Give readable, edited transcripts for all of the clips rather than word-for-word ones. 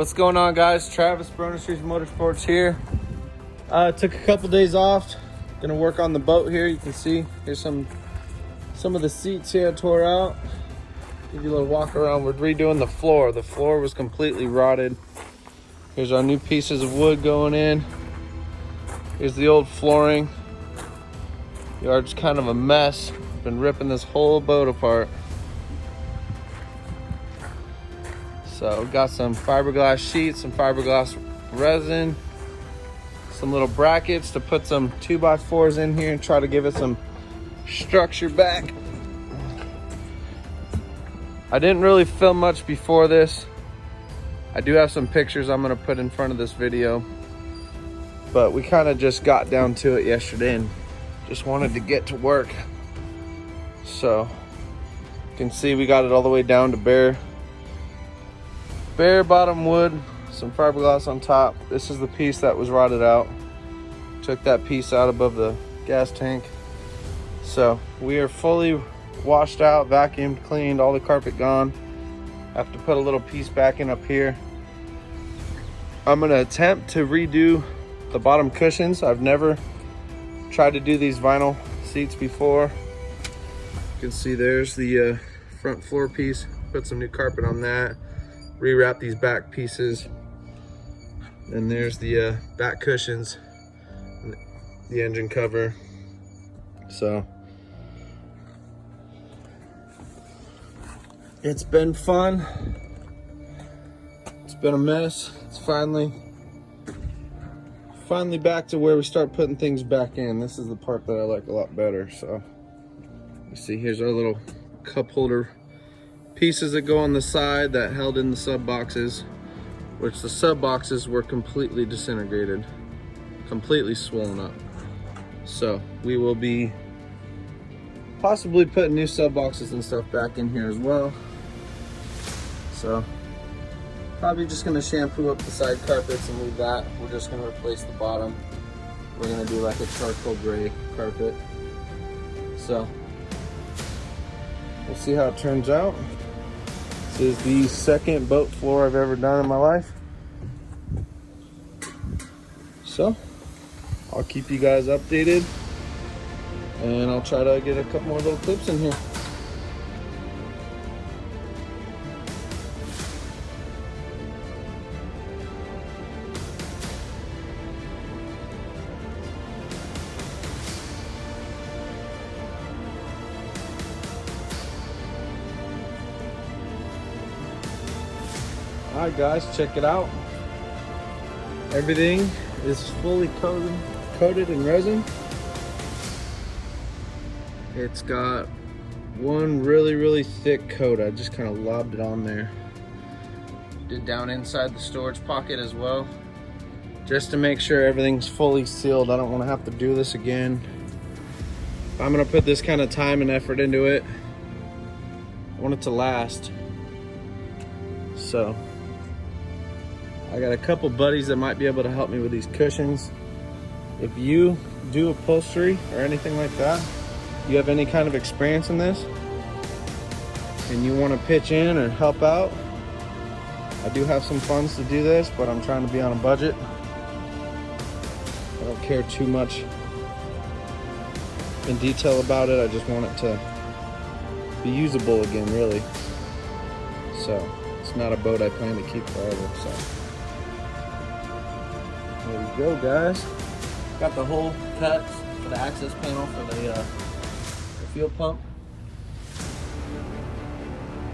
What's going on, guys? Travis from Industries Motorsports here. Took a couple days off. Gonna work on the boat here. You can see here's some of the seats here I tore out. Give you a little walk around. We're redoing the floor. The floor was completely rotted. Here's our new pieces of wood going in. Here's the old flooring. The yard's kind of a mess. Been ripping this whole boat apart. So got some fiberglass sheets, some fiberglass resin, some little brackets to put some 2x4s in here and try to give it some structure back. I didn't really film much before this. I do have some pictures I'm gonna put in front of this video, but we kind of just got down to it yesterday and just wanted to get to work. So you can see we got it all the way down to bare bottom wood, some fiberglass on top. This is the piece that was rotted out. Took that piece out above the gas tank. So we are fully washed out, vacuumed, cleaned, all the carpet gone. Have to put a little piece back in up here. I'm gonna attempt to redo the bottom cushions. I've never tried to do these vinyl seats before. You can see there's the front floor piece. Put some new carpet on that. Rewrap these back pieces, and there's the back cushions, the engine cover. So it's been fun. It's been a mess. It's finally back to where we start putting things back in. This is the part that I like a lot better. So you see, here's our little cup holder pieces that go on the side that held in the sub boxes, which the sub boxes were completely disintegrated, completely swollen up. So we will be possibly putting new sub boxes and stuff back in here as well. So probably just gonna shampoo up the side carpets and leave that. We're just gonna replace the bottom. We're gonna do like a charcoal gray carpet. So we'll see how it turns out. This is the second boat floor I've ever done in my life. So I'll keep you guys updated, and I'll try to get a couple more little clips in here. Alright guys, check it out. Everything is fully coated in resin. It's got one really thick coat. I just kind of lobbed it on there. Did down inside the storage pocket as well, just to make sure everything's fully sealed. I don't want to have to do this again. If I'm gonna put this kind of time and effort into it, I want it to last. So I got a couple buddies that might be able to help me with these cushions. If you do upholstery or anything like that, you have any kind of experience in this, and you want to pitch in or help out, I do have some funds to do this, but I'm trying to be on a budget. I don't care too much in detail about it. I just want it to be usable again, really. So it's not a boat I plan to keep forever. So there we go, guys. Got the hole cut for the access panel for the fuel pump.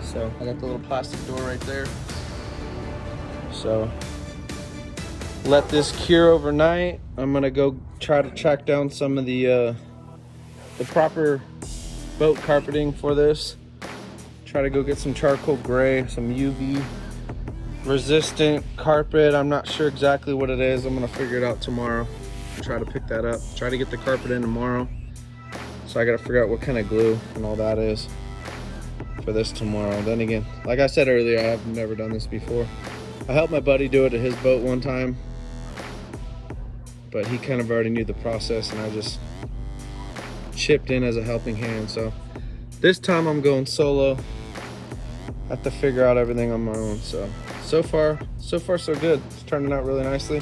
So I got the little plastic door right there. So let this cure overnight. I'm gonna go try to track down some of the proper boat carpeting for this. Try to go get some charcoal gray, some UV resistant carpet. I'm not sure exactly what it is. I'm gonna figure it out tomorrow. Try to pick that up. Try to get the carpet in tomorrow. So I gotta figure out what kind of glue and all that is for this tomorrow. Then again, like I said earlier, I have never done this before. I helped my buddy do it at his boat one time, but he kind of already knew the process, and I just chipped in as a helping hand. So this time I'm going solo. I have to figure out everything on my own, so so far so good. It's turning out really nicely.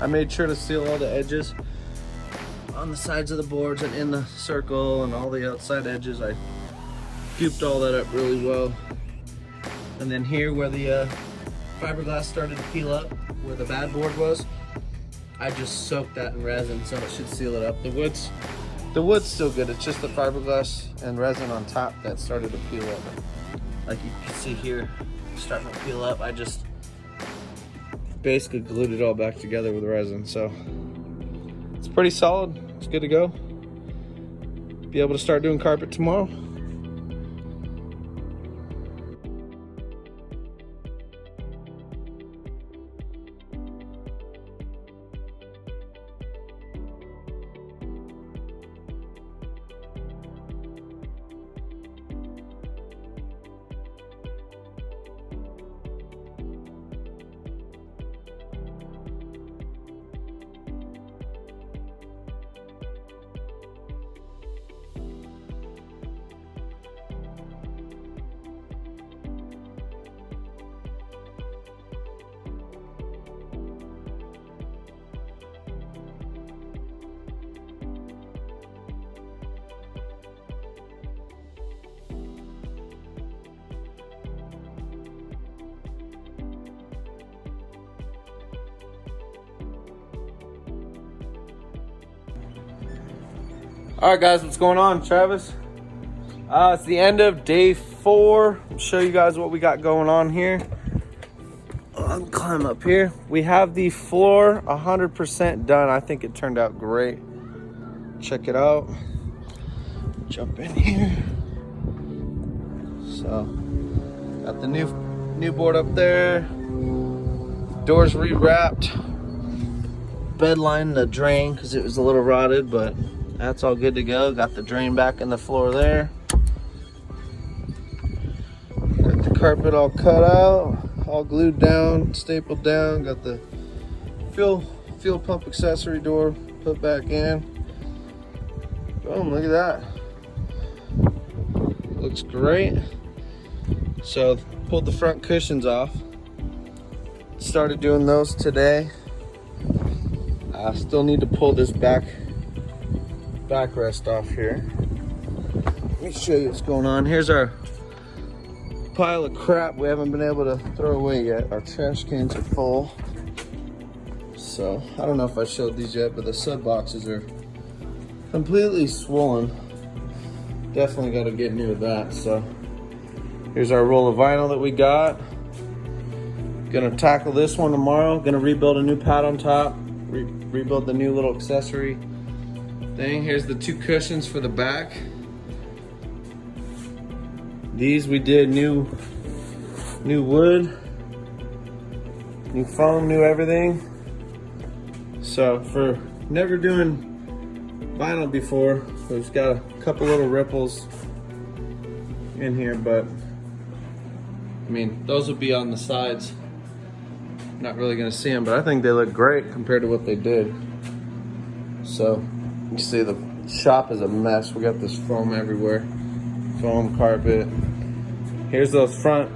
I made sure to seal all the edges on the sides of the boards and in the circle and all the outside edges. I gooped all that up really well. And then here where the fiberglass started to peel up, where the bad board was, I just soaked that in resin, so it should seal it up. The wood's still good. It's just the fiberglass and resin on top that started to peel up. Like you can see here, starting to peel up. I just basically glued it all back together with resin. So it's pretty solid. It's good to go. Be able to start doing carpet tomorrow. All right, guys, what's going on, Travis? It's the end of day 4. I'll show you guys what we got going on here. I'll climb up here. We have the floor 100% done. I think it turned out great. Check it out. Jump in here. So, got the new board up there. Doors rewrapped. Bed line the drain because it was a little rotted, but that's all good to go. Got the drain back in the floor there. Got the carpet all cut out, all glued down, stapled down. Got the fuel pump accessory door put back in. Boom, look at that. Looks great. So pulled the front cushions off. Started doing those today. I still need to pull this backrest off here. Let me show you what's going on. Here's our pile of crap we haven't been able to throw away yet. Our trash cans are full. So I don't know if I showed these yet, but the sub boxes are completely swollen. Definitely got to get new with that. So here's our roll of vinyl that we got. Gonna tackle this one tomorrow. Gonna rebuild a new pad on top. Rebuild the new little accessory thing. Here's the 2 cushions for the back. These we did new wood, new foam, new everything. So for never doing vinyl before, we've got a couple little ripples in here, but I mean, those will be on the sides. Not really gonna see them, but I think they look great compared to what they did. So you see the shop is a mess. We got this foam everywhere. Foam, carpet. Here's those front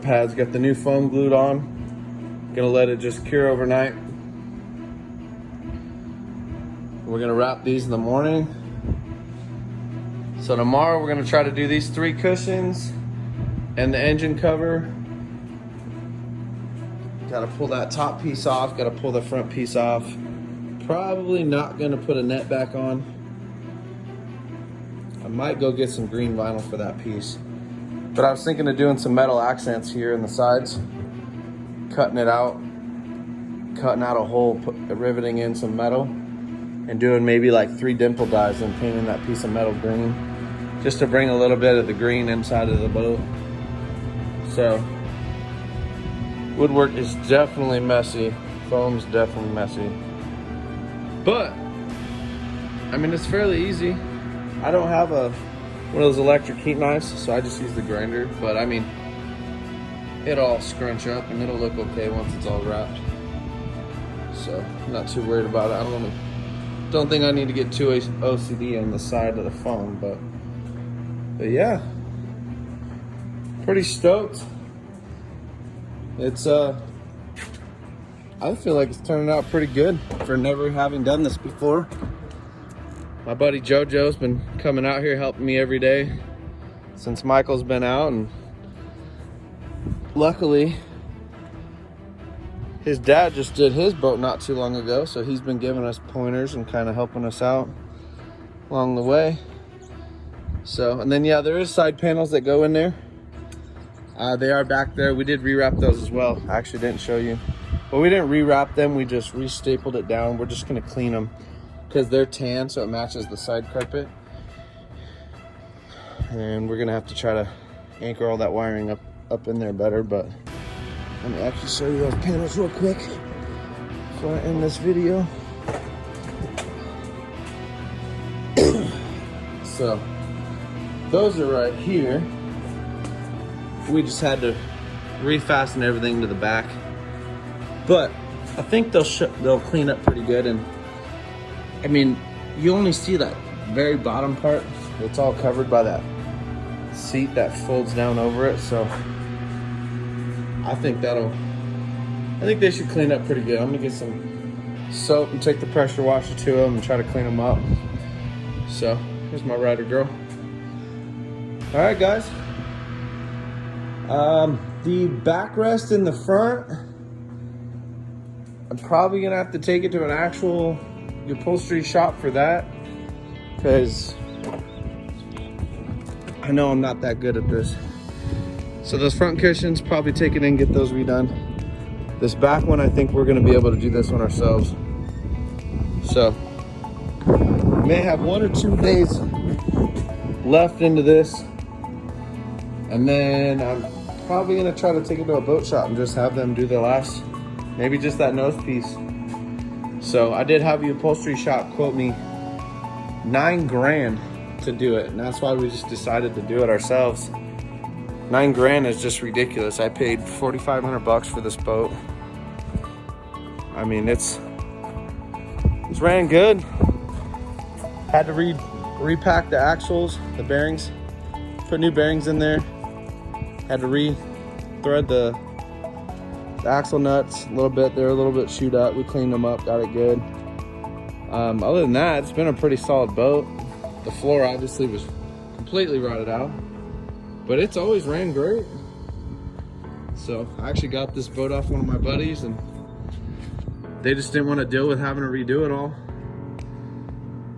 pads. Got the new foam glued on. Gonna let it just cure overnight. We're gonna wrap these in the morning. So tomorrow we're gonna try to do these 3 cushions and the engine cover. Gotta pull that top piece off, gotta pull the front piece off. Probably not gonna put a net back on. I might go get some green vinyl for that piece. But I was thinking of doing some metal accents here in the sides. Cutting it out. Cutting out a hole, riveting in some metal. And doing maybe like 3 dimple dies and painting that piece of metal green. Just to bring a little bit of the green inside of the boat. So, woodwork is definitely messy. Foam's definitely messy. But, I mean, it's fairly easy. I don't have one of those electric heat knives, so I just use the grinder. But I mean, it'll all scrunch up and it'll look okay once it's all wrapped. So, I'm not too worried about it. Don't think I need to get too OCD on the side of the foam, but yeah. Pretty stoked. it's I feel like it's turning out pretty good for never having done this before. My buddy JoJo's been coming out here helping me every day since Michael's been out, and luckily his dad just did his boat not too long ago, so he's been giving us pointers and kind of helping us out along the way. So, and then yeah, there is side panels that go in there. They are back there. We did rewrap those as well. I actually didn't show you, but we didn't rewrap them. We just re-stapled it down. We're just gonna clean them because they're tan, so it matches the side carpet. And we're gonna have to try to anchor all that wiring up in there better, but let me actually show you those panels real quick before I end this video. So those are right here. We just had to refasten everything to the back, but I think they'll clean up pretty good. And I mean, you only see that very bottom part. It's all covered by that seat that folds down over it. So I think they should clean up pretty good. I'm gonna get some soap and take the pressure washer to them and try to clean them up. So here's my rider girl. All right, guys. The backrest in the front, I'm probably gonna have to take it to an actual upholstery shop for that, because I know I'm not that good at this. So those front cushions, probably take it in, get those redone. This back one, I think we're gonna be able to do this one ourselves. So we may have 1 or 2 days left into this, and then I'm probably gonna try to take it to a boat shop and just have them do the last, maybe just that nose piece. So I did have the upholstery shop quote me $9 grand to do it, and that's why we just decided to do it ourselves. $9 grand is just ridiculous. I paid $4,500 for this boat. I mean, it's ran good. Had to repack the axles, the bearings, put new bearings in there. Had to re-thread the axle nuts a little bit. They're a little bit chewed up. We cleaned them up, got it good. Other than that, it's been a pretty solid boat. The floor obviously was completely rotted out, but it's always ran great. So I actually got this boat off one of my buddies, and they just didn't want to deal with having to redo it all.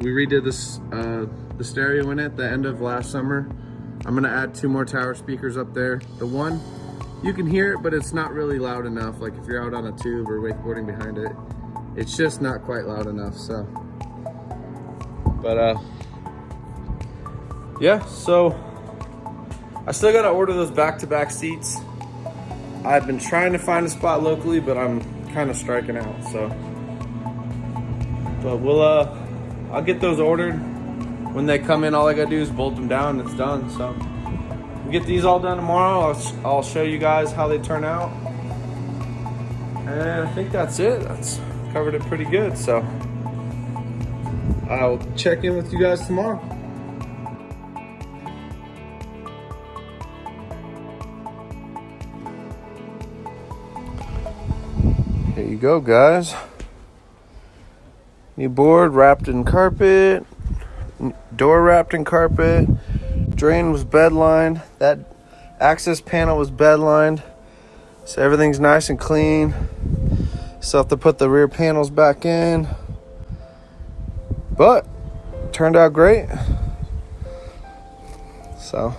We redid this, the stereo in it at the end of last summer. I'm gonna add 2 more tower speakers up there. The one, you can hear it, but it's not really loud enough. Like if you're out on a tube or wakeboarding behind it, it's just not quite loud enough. So, but yeah, so I still gotta order those back-to-back seats. I've been trying to find a spot locally, but I'm kind of striking out. So, but I'll get those ordered. When they come in, all I gotta do is bolt them down and it's done. So we get these all done tomorrow. I'll show you guys how they turn out. And I think that's it. That's covered it pretty good. So I'll check in with you guys tomorrow. Here you go, guys. New board wrapped in carpet. Door wrapped in carpet. Drain was bed lined. That access panel was bed lined. So everything's nice and clean. Still have to put the rear panels back in. But turned out great. So